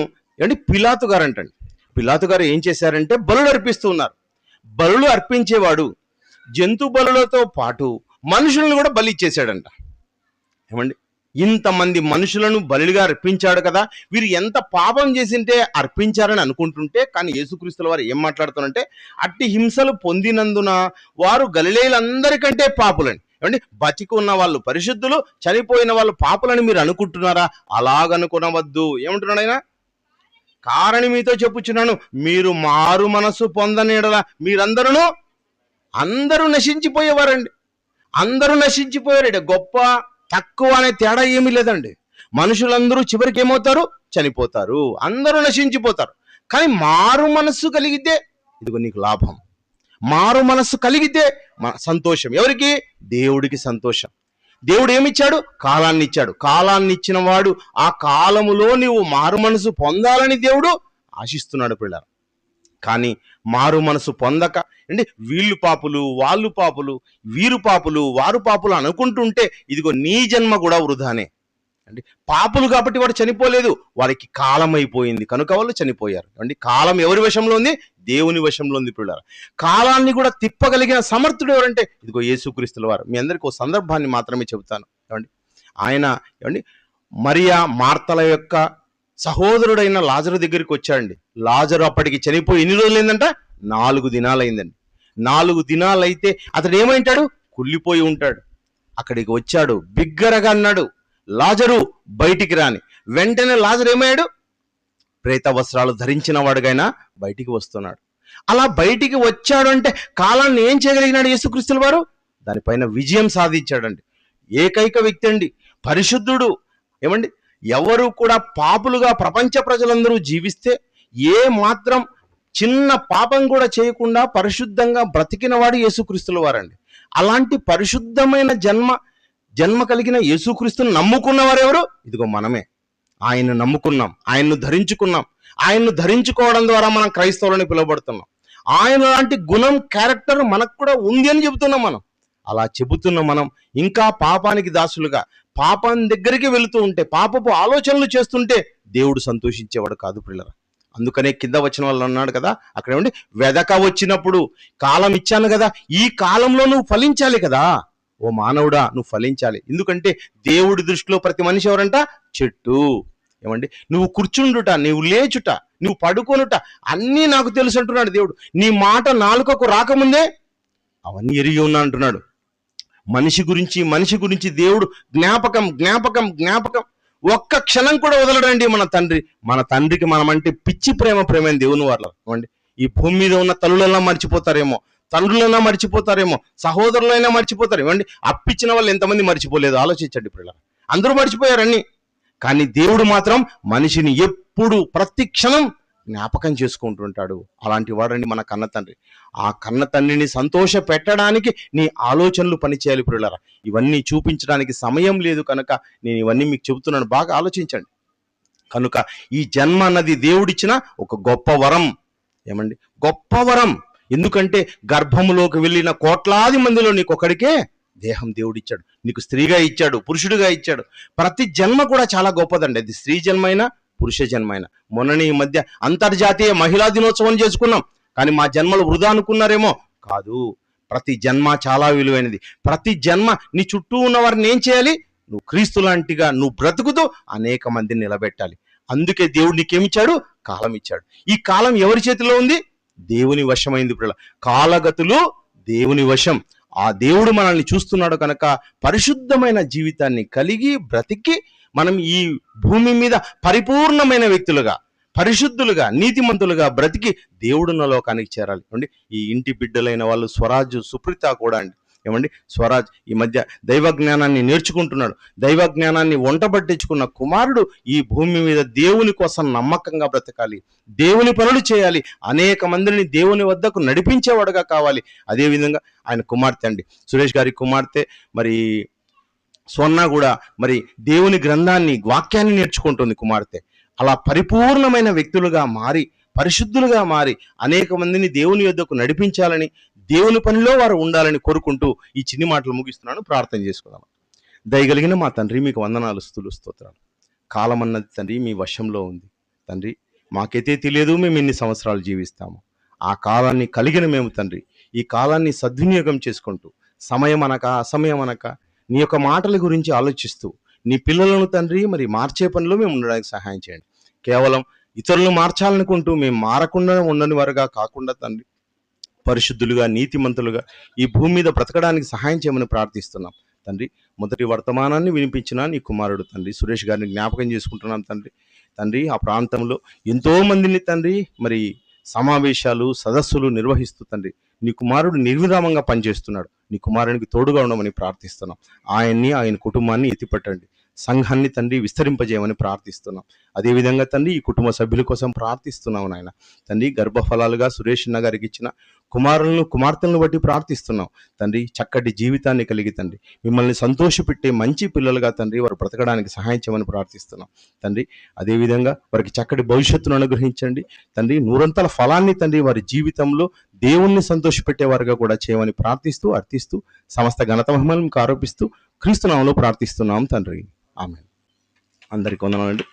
పిలాతు గారు అంటండి. పిలాతు గారు ఏం చేశారంటే బలులు అర్పిస్తూ ఉన్నారు. బలులు అర్పించేవాడు జంతు బలులతో పాటు మనుషులను కూడా బలి ఇచ్చేసాడంట. ఏమండి, ఇంతమంది మనుషులను బలిగా అర్పించాడు కదా, వీరు ఎంత పాపం చేసింటే అర్పించారని అనుకుంటుంటే, కానీ యేసుక్రీస్తుల వారు ఏం మాట్లాడుతారంటే, అట్టి హింసలు పొందినందున వారు గలిలయులందరికంటే పాపులని. ఏమండి, బతికి ఉన్న వాళ్ళు పరిశుద్ధులు, చనిపోయిన వాళ్ళు పాపులని మీరు అనుకుంటున్నారా? అలాగనుకునవద్దు. ఏమంటున్నాడు ఆయన? కారణి మీతో చెప్పుచున్నాను, మీరు మారు మనసు పొందనేడల మీరందరూ అందరూ నశించిపోయేవారండి. అందరూ నశించిపోయారు. గొప్ప తక్కువ అనే తేడా ఏమీ లేదండి. మనుషులందరూ చివరికి ఏమవుతారు? చనిపోతారు. అందరూ నశించిపోతారు. కానీ మారు మనస్సు కలిగితే ఇదిగో నీకు లాభం. మారు మనస్సు కలిగితే సంతోషం. ఎవరికి? దేవుడికి సంతోషం. దేవుడు ఏమిచ్చాడు? కాలాన్ని ఇచ్చాడు. కాలాన్ని ఇచ్చిన వాడు ఆ కాలములో నీవు మారు మనసు పొందాలని దేవుడు ఆశిస్తున్నాడు పిల్లలు. కానీ మారు మనసు పొందక వీళ్ళు పాపులు, వాళ్ళు పాపులు, వీరు పాపులు, వారు పాపులు అనుకుంటుంటే ఇదిగో నీ జన్మ కూడా వృధానే. పాపులు కాబట్టి వాడు చనిపోలేదు, వారికి కాలం అయిపోయింది కనుక వాళ్ళు చనిపోయారు. కాలం ఎవరి వశంలో ఉంది? దేవుని వశంలో ఉంది పిల్లలు. కాలాన్ని కూడా తిప్పగలిగిన సమర్థుడు ఎవరంటే ఇదిగో యేసుక్రీస్తుల వారు. మీ అందరికీ ఒక సందర్భాన్ని మాత్రమే చెబుతాను. ఆయన మరియా మార్తల యొక్క సహోదరుడైన లాజరు దగ్గరికి వచ్చాడండి. లాజరు అప్పటికి చనిపోయి ఎన్ని రోజులైందంట? 4 దినాలైందండి. 4 దినాలైతే అతడు ఏమైంటాడు? కుళ్ళిపోయి ఉంటాడు. అక్కడికి వచ్చాడు, బిగ్గరగా అన్నాడు, లాజరు బయటికి రాని. వెంటనే లాజరు ఏమయ్యాడు? ప్రేత వస్త్రాలు ధరించిన వాడుగైనా బయటికి వస్తున్నాడు. అలా బయటికి వచ్చాడు అంటే కాలాన్ని ఏం చేయగలిగినాడు యేసుక్రీస్తుల వారు? దానిపైన విజయం సాధించాడండి. ఏకైక వ్యక్తి అండి, పరిశుద్ధుడు. ఎవరు కూడా పాపులుగా ప్రపంచ ప్రజలందరూ జీవిస్తే ఏ మాత్రం చిన్న పాపం కూడా చేయకుండా పరిశుద్ధంగా బ్రతికిన వాడు యేసుక్రీస్తుల వారండి. అలాంటి పరిశుద్ధమైన జన్మ కలిగిన యేసుక్రీస్తును నమ్ముకున్న వారెవరు? ఇదిగో మనమే. ఆయన్ను నమ్ముకున్నాం, ఆయన్ను ధరించుకున్నాం. ఆయన్ను ధరించుకోవడం ద్వారా మనం క్రైస్తవులని పిలువబడుతున్నాం. ఆయన లాంటి గుణం, క్యారెక్టర్ మనకు కూడా ఉంది అని చెబుతున్నాం మనం. అలా చెబుతున్న మనం ఇంకా పాపానికి దాసులుగా పాపం దగ్గరికి వెళుతూ ఉంటే, పాపపు ఆలోచనలు చేస్తుంటే దేవుడు సంతోషించేవాడు కాదు పిల్లరా. అందుకనే కింద వచ్చిన వాళ్ళు అన్నాడు కదా, అక్కడ వెదక వచ్చినప్పుడు కాలం ఇచ్చాను కదా, ఈ కాలంలో నువ్వు ఫలించాలి కదా. ఓ మానవుడా, నువ్వు ఫలించాలి. ఎందుకంటే దేవుడి దృష్టిలో ప్రతి మనిషి ఎవరంట? చెట్టు. నువ్వు కూర్చుండుట, నువ్వు లేచుట, నువ్వు పడుకొనుట అన్నీ నాకు తెలుసు అంటున్నాడు దేవుడు. నీ మాట నాలుకకు రాకముందే అవన్నీ ఎరిగి ఉన్నా అంటున్నాడు. మనిషి గురించి దేవుడు జ్ఞాపకం ఒక్క క్షణం కూడా వదలడండి మన తండ్రి. మన తండ్రికి మనం అంటే పిచ్చి ప్రేమ దేవుని వాళ్ళ. ఈ భూమి మీద ఉన్న తల్లులన్నా మర్చిపోతారేమో, తండ్రులైనా మర్చిపోతారేమో, సహోదరులైనా మర్చిపోతారు. అప్పిచ్చిన వాళ్ళు ఎంతమంది మర్చిపోలేదు ఆలోచించండి పిల్లలు. అందరూ మర్చిపోయారన్నీ. కానీ దేవుడు మాత్రం మనిషిని ఎప్పుడు ప్రతి క్షణం జ్ఞాపకం చేసుకుంటుంటాడు. అలాంటి వాడండి మన కన్న తండ్రి. ఆ కన్న తండ్రిని సంతోష పెట్టడానికి నీ ఆలోచనలు పనిచేయాలి పిల్లరా. ఇవన్నీ చూపించడానికి సమయం లేదు కనుక నేను ఇవన్నీ మీకు చెబుతున్నాను, బాగా ఆలోచించండి. కనుక ఈ జన్మ అన్నది దేవుడిచ్చిన ఒక గొప్ప వరం. గొప్ప వరం. ఎందుకంటే గర్భములోకి వెళ్ళిన కోట్లాది మందిలో నీకొకడికే దేహం దేవుడు ఇచ్చాడు, నీకు స్త్రీగా ఇచ్చాడు, పురుషుడిగా ఇచ్చాడు. ప్రతి జన్మ కూడా చాలా గొప్పదండి. అది స్త్రీ జన్మైనా పురుష జన్మైనా. మొన్ననే ఈ మధ్య అంతర్జాతీయ మహిళా దినోత్సవం చేసుకున్నాం, కానీ మా జన్మలు వృధా అనుకున్నారేమో. కాదు, ప్రతి జన్మ చాలా విలువైనది. ప్రతి జన్మ నీ చుట్టూ ఉన్న వారిని ఏం చేయాలి? నువ్వు క్రీస్తు లాంటిగా నువ్వు బ్రతుకుతూ అనేక మందిని నిలబెట్టాలి. అందుకే దేవుడు నీకేమిచ్చాడు? కాలం ఇచ్చాడు. ఈ కాలం ఎవరి చేతిలో ఉంది? దేవుని వశమైంది. ఇప్పుడు కాలగతులు దేవుని వశం. ఆ దేవుడు మనల్ని చూస్తున్నాడు కనుక పరిశుద్ధమైన జీవితాన్ని కలిగి బ్రతికి మనం ఈ భూమి మీద పరిపూర్ణమైన వ్యక్తులుగా, పరిశుద్ధులుగా, నీతిమంతులుగా బ్రతికి దేవుడున్న లోకానికి చేరాలి. ఏమండి, ఈ ఇంటి బిడ్డలైన వాళ్ళు స్వరాజ్, సుప్రీత కూడా అండి. ఏమండి, స్వరాజ్ ఈ మధ్య దైవ జ్ఞానాన్ని నేర్చుకుంటున్నాడు. దైవ జ్ఞానాన్ని వంటబట్టించుకున్న కుమారుడు ఈ భూమి మీద దేవుని కోసం నమ్మకంగా బ్రతకాలి, దేవుని పనులు చేయాలి, అనేక మందిని దేవుని వద్దకు నడిపించేవాడుగా కావాలి. అదేవిధంగా ఆయన కుమార్తె అండి, సురేష్ గారి కుమార్తె మరి స్వర్ణ కూడా మరి దేవుని గ్రంథాన్ని, వాక్యాన్ని నేర్చుకుంటుంది కుమార్తె. అలా పరిపూర్ణమైన వ్యక్తులుగా మారి, పరిశుద్ధులుగా మారి అనేక మందిని దేవుని యొద్దకు నడిపించాలని, దేవుని పనిలో వారు ఉండాలని కోరుకుంటూ ఈ చిన్ని మాటలు ముగిస్తున్నాను. ప్రార్థన చేసుకుందాం. దయగలిగిన మా తండ్రి, మీకు వందనాలు, స్తుతులు, స్తోత్రాలు. కాలం అన్నది తండ్రి మీ వశంలో ఉంది తండ్రి. మాకైతే తెలియదు మేము ఎన్ని సంవత్సరాలు జీవిస్తాము. ఆ కాలాన్ని కలిగిన మేము తండ్రి ఈ కాలాన్ని సద్వినియోగం చేసుకుంటూ సమయం అనక అసమయం అనక నీ యొక్క మాటల గురించి ఆలోచిస్తూ నీ పిల్లలను తండ్రి మరి మార్చే పనిలో మేము ఉండడానికి సహాయం చేయండి. కేవలం ఇతరులను మార్చాలనుకుంటూ మేము మారకుండా ఉండని వారుగా కాకుండా తండ్రి పరిశుద్ధులుగా, నీతిమంతులుగా ఈ భూమి మీద బ్రతకడానికి సహాయం చేయమని ప్రార్థిస్తున్నాం తండ్రి. మొదటి వర్తమానాన్ని వినిపించిన నీ కుమారుడు తండ్రి సురేష్ గారిని జ్ఞాపకం చేసుకుంటున్నాం తండ్రి. ఆ ప్రాంతంలో ఎంతో మందిని తండ్రి మరి సమావేశాలు, సదస్సులు నిర్వహిస్తూ తండ్రి నీ కుమారుడు నిర్విరామంగా పనిచేస్తున్నాడు. నీ కుమారునికి తోడుగా ఉండమని ప్రార్థిస్తున్నాం. ఆయన్ని, ఆయన కుటుంబాన్ని ఎత్తిపట్టండి. సంఘాన్ని తండ్రి విస్తరింపజేయమని ప్రార్థిస్తున్నాం. అదేవిధంగా తండ్రి ఈ కుటుంబ సభ్యుల కోసం ప్రార్థిస్తున్నాం నాయన తండ్రి. గర్భఫలాలుగా సురేష్ అన్న గారికి ఇచ్చిన కుమారులను, కుమార్తెలను బట్టి ప్రార్థిస్తున్నాం తండ్రి. చక్కటి జీవితాన్ని కలిగి తండ్రి మిమ్మల్ని సంతోషపెట్టే మంచి పిల్లలుగా తండ్రి వారు బ్రతకడానికి సహాయం చేయమని ప్రార్థిస్తున్నాం తండ్రి. అదేవిధంగా వారికి చక్కటి భవిష్యత్తును అనుగ్రహించండి తండ్రి. నూరంతల ఫలాన్ని తండ్రి వారి జీవితంలో దేవుణ్ణి సంతోషపెట్టేవారుగా కూడా చేయమని ప్రార్థిస్తూ, అర్థిస్తూ సమస్త ఘనత మహిమలను ఆరోపిస్తూ క్రీస్తు నామములో ప్రార్థిస్తున్నాం తండ్రి. ఆమేన్. అందరికీ వందనాలండి.